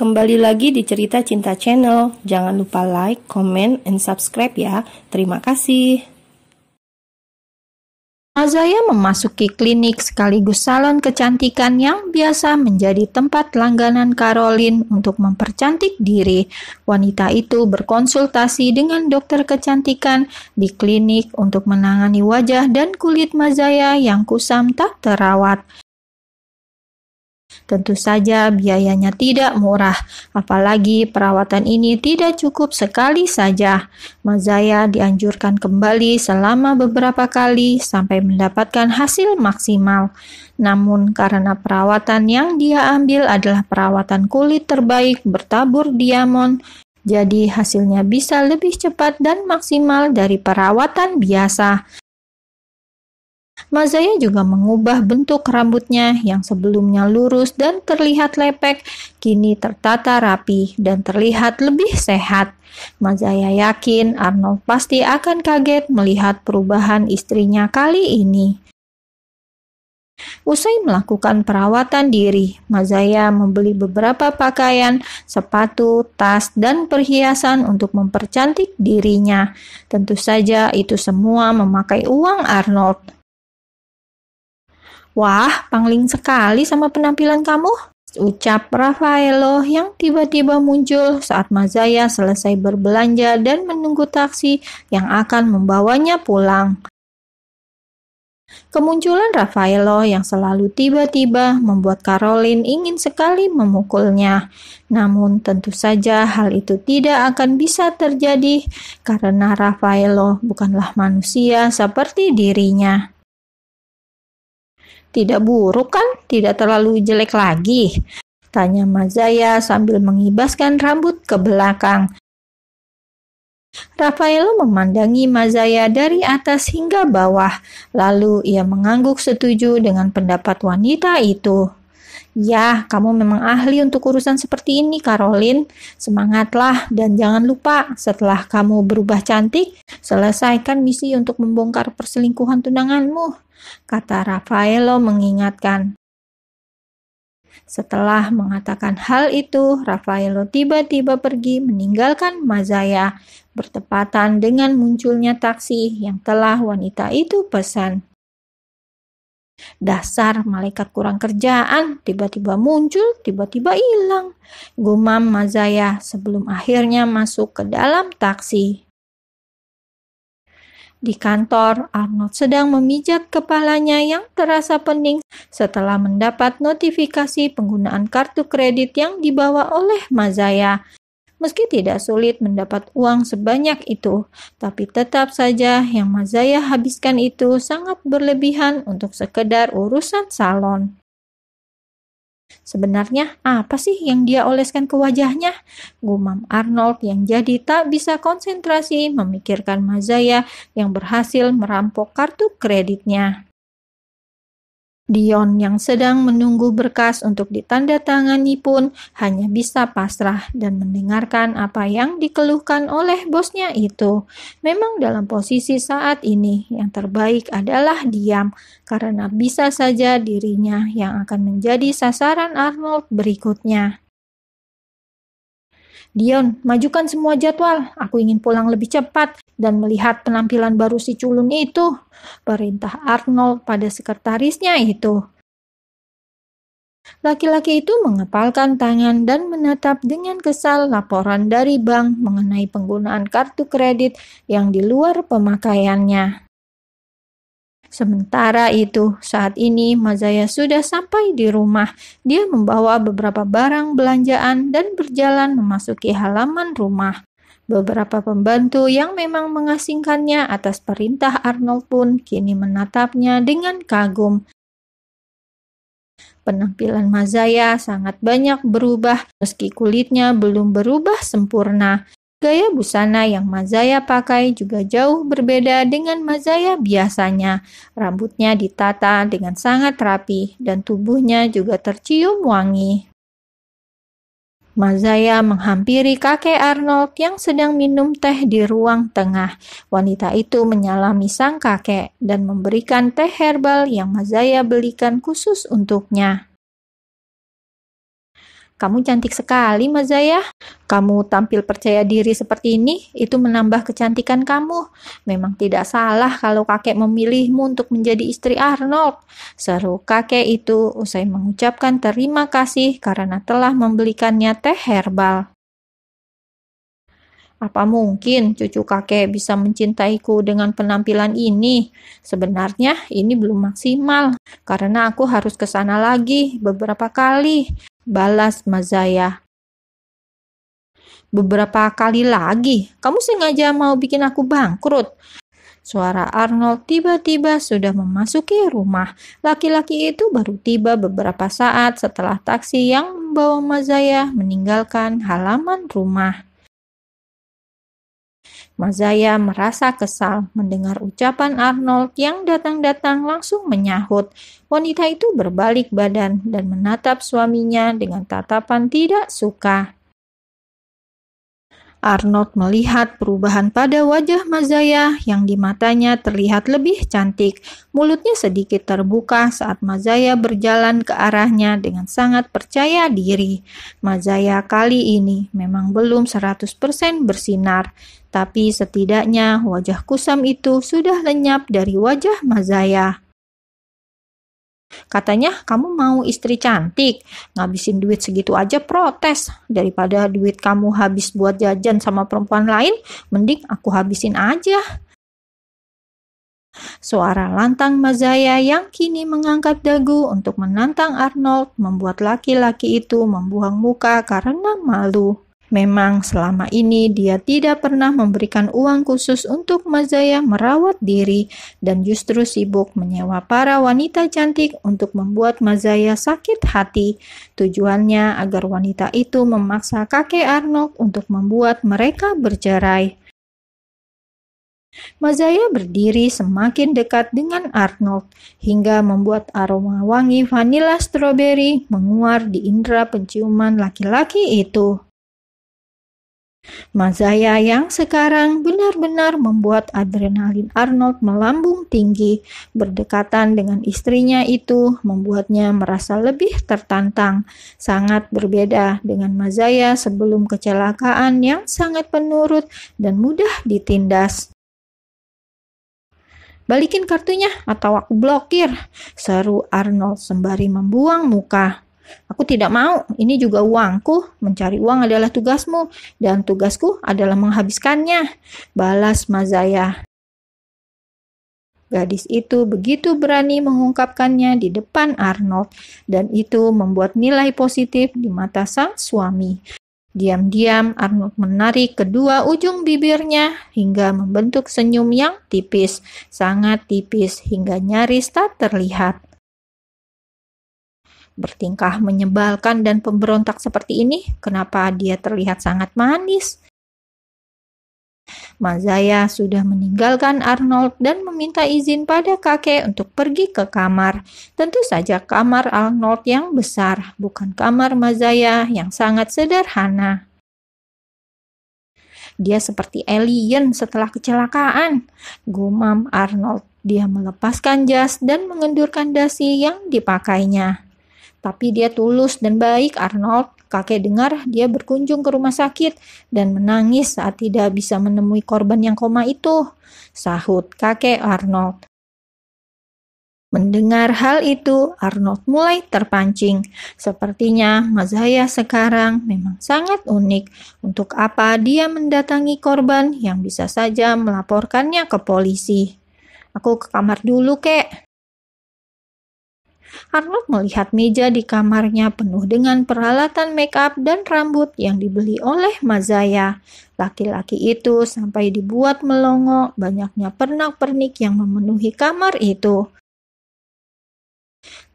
kembali lagi di Cerita Cinta Channel. Jangan lupa like, comment, and subscribe ya. Terima kasih. Mazaya memasuki klinik sekaligus salon kecantikan yang biasa menjadi tempat langganan Caroline untuk mempercantik diri. Wanita itu berkonsultasi dengan dokter kecantikan di klinik untuk menangani wajah dan kulit Mazaya yang kusam tak terawat. Tentu saja biayanya tidak murah, apalagi perawatan ini tidak cukup sekali saja. Mazaya dianjurkan kembali selama beberapa kali sampai mendapatkan hasil maksimal. Namun karena perawatan yang dia ambil adalah perawatan kulit terbaik bertabur diamond, jadi hasilnya bisa lebih cepat dan maksimal dari perawatan biasa. Mazaya juga mengubah bentuk rambutnya yang sebelumnya lurus dan terlihat lepek, kini tertata rapi dan terlihat lebih sehat. Mazaya yakin Arnold pasti akan kaget melihat perubahan istrinya kali ini. Usai melakukan perawatan diri, Mazaya membeli beberapa pakaian, sepatu, tas, dan perhiasan untuk mempercantik dirinya. Tentu saja itu semua memakai uang Arnold. "Wah, pangling sekali sama penampilan kamu," ucap Raffaello yang tiba-tiba muncul saat Mazaya selesai berbelanja dan menunggu taksi yang akan membawanya pulang. Kemunculan Raffaello yang selalu tiba-tiba membuat Caroline ingin sekali memukulnya. Namun tentu saja hal itu tidak akan bisa terjadi karena Raffaello bukanlah manusia seperti dirinya. "Tidak buruk kan? Tidak terlalu jelek lagi?" tanya Mazaya sambil mengibaskan rambut ke belakang. Raffaello memandangi Mazaya dari atas hingga bawah, lalu ia mengangguk setuju dengan pendapat wanita itu. "Ya, kamu memang ahli untuk urusan seperti ini, Caroline. Semangatlah dan jangan lupa, setelah kamu berubah cantik, selesaikan misi untuk membongkar perselingkuhan tunanganmu," kata Raffaello mengingatkan. Setelah mengatakan hal itu, Raffaello tiba-tiba pergi meninggalkan Mazaya, bertepatan dengan munculnya taksi yang telah wanita itu pesan. "Dasar malaikat kurang kerjaan, tiba-tiba muncul, tiba-tiba hilang," gumam Mazaya sebelum akhirnya masuk ke dalam taksi. Di kantor, Arnold sedang memijat kepalanya yang terasa pening setelah mendapat notifikasi penggunaan kartu kredit yang dibawa oleh Mazaya. Meski tidak sulit mendapat uang sebanyak itu, tapi tetap saja yang Mazaya habiskan itu sangat berlebihan untuk sekedar urusan salon. "Sebenarnya apa sih yang dia oleskan ke wajahnya?" gumam Arnold yang jadi tak bisa konsentrasi memikirkan Mazaya yang berhasil merampok kartu kreditnya. Dion yang sedang menunggu berkas untuk ditandatangani pun hanya bisa pasrah dan mendengarkan apa yang dikeluhkan oleh bosnya itu. Memang dalam posisi saat ini yang terbaik adalah diam, karena bisa saja dirinya yang akan menjadi sasaran Arnold berikutnya. "Dion, majukan semua jadwal. Aku ingin pulang lebih cepat dan melihat penampilan baru si culun itu," perintah Arnold pada sekretarisnya itu. Laki-laki itu mengepalkan tangan dan menatap dengan kesal laporan dari bank mengenai penggunaan kartu kredit yang di luar pemakaiannya. Sementara itu, saat ini Mazaya sudah sampai di rumah. Dia membawa beberapa barang belanjaan dan berjalan memasuki halaman rumah. Beberapa pembantu yang memang mengasingkannya atas perintah Arnold pun kini menatapnya dengan kagum. Penampilan Mazaya sangat banyak berubah meski kulitnya belum berubah sempurna. Gaya busana yang Mazaya pakai juga jauh berbeda dengan Mazaya biasanya. Rambutnya ditata dengan sangat rapi dan tubuhnya juga tercium wangi. Mazaya menghampiri kakek Arnold yang sedang minum teh di ruang tengah. Wanita itu menyalami sang kakek dan memberikan teh herbal yang Mazaya belikan khusus untuknya. Kamu cantik sekali, Mazaya. Kamu tampil percaya diri seperti ini, itu menambah kecantikan kamu. Memang tidak salah kalau kakek memilihmu untuk menjadi istri Arnold. Seru kakek itu usai mengucapkan terima kasih karena telah membelikannya teh herbal. Apa mungkin cucu kakek bisa mencintaiku dengan penampilan ini? Sebenarnya ini belum maksimal, karena aku harus ke sana lagi beberapa kali, balas Mazaya. Beberapa kali lagi? Kamu sengaja mau bikin aku bangkrut? Suara Arnold tiba-tiba sudah memasuki rumah. Laki-laki itu baru tiba beberapa saat setelah taksi yang membawa Mazaya meninggalkan halaman rumah. Mazaya merasa kesal mendengar ucapan Arnold yang datang-datang langsung menyahut. Wanita itu berbalik badan dan menatap suaminya dengan tatapan tidak suka. Arnold melihat perubahan pada wajah Mazaya yang di matanya terlihat lebih cantik. Mulutnya sedikit terbuka saat Mazaya berjalan ke arahnya dengan sangat percaya diri. Mazaya kali ini memang belum 100% bersinar, tapi setidaknya wajah kusam itu sudah lenyap dari wajah Mazaya. Katanya kamu mau istri cantik, ngabisin duit segitu aja protes. Daripada duit kamu habis buat jajan sama perempuan lain, mending aku habisin aja. Suara lantang Mazaya yang kini mengangkat dagu untuk menantang Arnold membuat laki-laki itu membuang muka karena malu. Memang selama ini dia tidak pernah memberikan uang khusus untuk Mazaya merawat diri dan justru sibuk menyewa para wanita cantik untuk membuat Mazaya sakit hati. Tujuannya agar wanita itu memaksa kakek Arnold untuk membuat mereka bercerai. Mazaya berdiri semakin dekat dengan Arnold hingga membuat aroma wangi vanila stroberi menguar di indera penciuman laki-laki itu. Mazaya yang sekarang benar-benar membuat adrenalin Arnold melambung tinggi. Berdekatan dengan istrinya itu membuatnya merasa lebih tertantang. Sangat berbeda dengan Mazaya sebelum kecelakaan yang sangat penurut dan mudah ditindas. Balikin kartunya atau aku blokir, seru Arnold sembari membuang muka. Aku tidak mau, ini juga uangku. Mencari uang adalah tugasmu, dan tugasku adalah menghabiskannya, balas Mazaya. Gadis itu begitu berani mengungkapkannya di depan Arnold, dan itu membuat nilai positif di mata sang suami. Diam-diam Arnold menarik kedua ujung bibirnya hingga membentuk senyum yang tipis, sangat tipis hingga nyaris tak terlihat. Bertingkah menyebalkan dan pemberontak seperti ini, kenapa dia terlihat sangat manis? Mazaya sudah meninggalkan Arnold dan meminta izin pada kakek untuk pergi ke kamar. Tentu saja kamar Arnold yang besar, bukan kamar Mazaya yang sangat sederhana. Dia seperti alien setelah kecelakaan, gumam Arnold. Dia melepaskan jas dan mengendurkan dasi yang dipakainya. Tapi dia tulus dan baik, Arnold. Kakek dengar dia berkunjung ke rumah sakit dan menangis saat tidak bisa menemui korban yang koma itu, sahut kakek Arnold. Mendengar hal itu, Arnold mulai terpancing. Sepertinya Mazaya sekarang memang sangat unik. Untuk apa dia mendatangi korban yang bisa saja melaporkannya ke polisi? Aku ke kamar dulu, kek. Arnold melihat meja di kamarnya penuh dengan peralatan make up dan rambut yang dibeli oleh Mazaya. Laki-laki itu sampai dibuat melongo banyaknya pernak-pernik yang memenuhi kamar itu.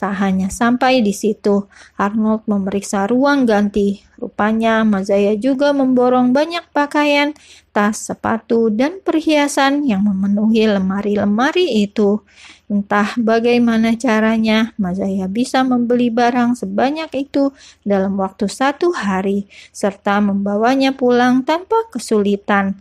Tak hanya sampai di situ, Arnold memeriksa ruang ganti. Rupanya Mazaya juga memborong banyak pakaian, tas, sepatu, dan perhiasan yang memenuhi lemari-lemari itu. Entah bagaimana caranya, Mazaya bisa membeli barang sebanyak itu dalam waktu 1 hari, serta membawanya pulang tanpa kesulitan.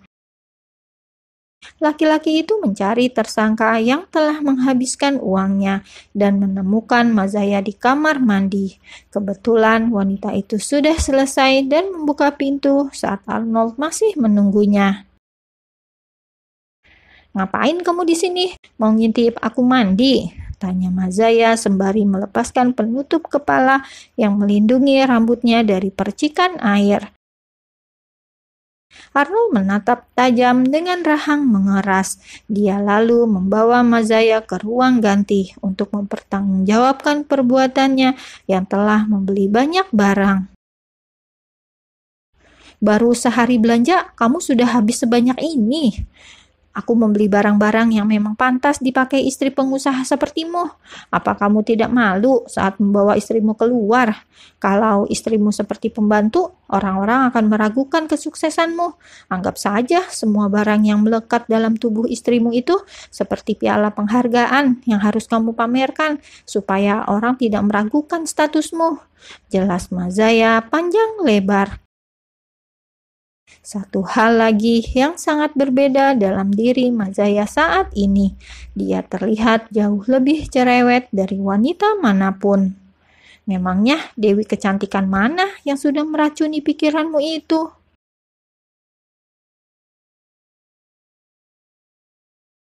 Laki-laki itu mencari tersangka yang telah menghabiskan uangnya dan menemukan Mazaya di kamar mandi. Kebetulan wanita itu sudah selesai dan membuka pintu saat Arnold masih menunggunya. "Ngapain kamu di sini? Mau ngintip aku mandi?" tanya Mazaya sembari melepaskan penutup kepala yang melindungi rambutnya dari percikan air. Arnold menatap tajam dengan rahang mengeras. Dia lalu membawa Mazaya ke ruang ganti untuk mempertanggungjawabkan perbuatannya yang telah membeli banyak barang. "Baru sehari belanja, kamu sudah habis sebanyak ini. Aku membeli barang-barang yang memang pantas dipakai istri pengusaha sepertimu. Apa kamu tidak malu saat membawa istrimu keluar? Kalau istrimu seperti pembantu, orang-orang akan meragukan kesuksesanmu. Anggap saja semua barang yang melekat dalam tubuh istrimu itu seperti piala penghargaan yang harus kamu pamerkan, supaya orang tidak meragukan statusmu." Jelas Mazaya panjang lebar. Satu hal lagi yang sangat berbeda dalam diri Mazaya saat ini. Dia terlihat jauh lebih cerewet dari wanita manapun. "Memangnya Dewi kecantikan mana yang sudah meracuni pikiranmu itu?"